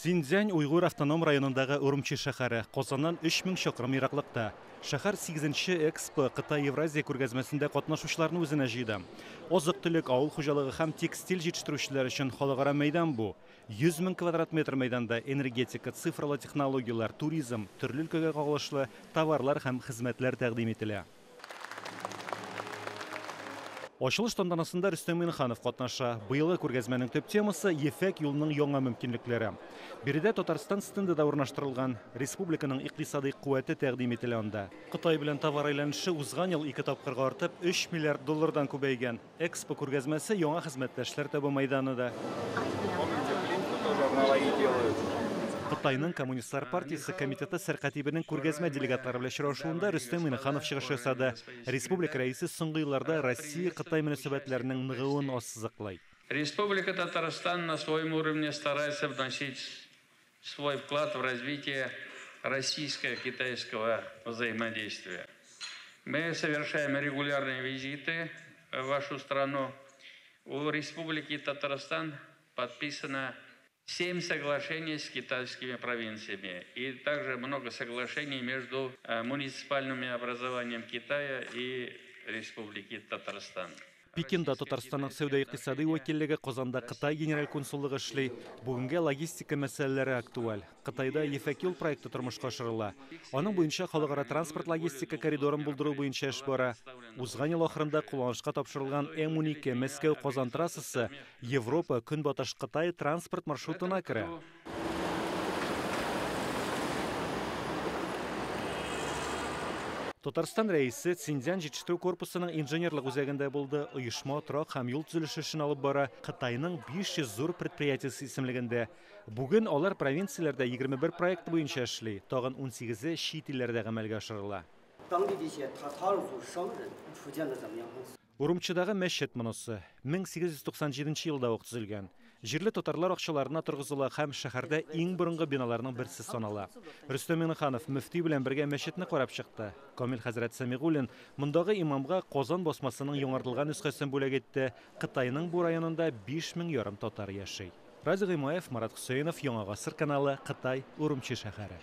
Синьцзянь Уйгур автоном районындагы Урумчи шәһәре Казаннан 3000 чакрым ераклыкта. Шәһәр 8-нче Экспо Кытай-Евразия күргәзмәсендә катнашучыларны үзенә җыйды. Азык-төлек, авыл хуҗалыгы һәм текстиль җитештерүчеләр өчен халыкара мәйдан бу. 100 000 квадрат метр мәйданда энергетика, цифрлы технологиялар, туризм, төрле өлкәгә кагылышлы товарлар һәм хезмәтләр тәкъдим ителә. Ачылыш тантанасында Рөстәм Миннеханов катнаша. Быелгы күргәзмәнең төп темасы ефәк юлның яңа мөмкинлекләре. Биредә Татарстан стенды да урнаштырылган. Республиканың икътисади куәте тәкъдим ителә анда. Кытай белән товар әйләнеше узган ел 2 тапкырга артып, 3 миллиард доллардан күбәйгән. Экспо күргәзмәсе яңа хезмәттәшләр табу мәйданы да. Кытайның Коммунистлар партиясе комитеты сәркатибенең күргәзмә делегатлары белән очрашуында Рөстәм Миннеханов чыгыш ясады. Республика рәисе соңгы елларда Россия-Кытай мөнәсәбәтләренең ныгуын ассызыклый. Республика Татарстан на своем уровне старается вносить свой вклад в развитие российско-китайского взаимодействия. Мы совершаем регулярные визиты в вашу страну. У Республики Татарстан подписано 7 соглашений с китайскими провинциями и также много соглашений между муниципальными образованием Китая и Республики Татарстан. Пекинда Татарстанның сәүдә-икътисади вәкиллеге, Казанда Кытай генераль консуллыгы эшли. Бүгенгә логистика мәсьәләләре актуаль. Кытайда ефәк юл проекты тормышка ашырыла. Аның буенча халыкара транспорт логистика коридорын булдыру буенча эш бара. Узган ел ахырында кулланышка тапшырылган М12 Мәскәү-Казан трассасы Европа, Көнбатыш Кытай транспорт маршрутына керә. Татарстан рәисе Синьцзянь җитештерү корпусының инженерлык үзәгендә булды. Оешма торак һәм юл төзелеше эшен алып бара Кытайның 500 зур предприятиесе исемлегендә. Бүген алар провинцияләрдә 21 проект буенча эшли, тагын 18-е чит илләрдә гамәлгә ашырыла. Урумчидагы мәчет монысы 1897 елда ук төзелгән. Җирле татарлар акчаларына торгызыла һәм шәһәрдә иң борынгы биналарның берсе санала. Рөстәм Миннеханов мөфти белән бергә мәчетне карап чыкты. Камил хәзрәт Сәмигуллин мондагы имамга Казан басмасының яңартылган нөсхәсен бүләк итте. Кытайның бу районында 5500 татар яши. Разый Гыймаев, Марат Хөсәенов, Яңа гасыр каналы, Кытай, Урумчи шәһәре.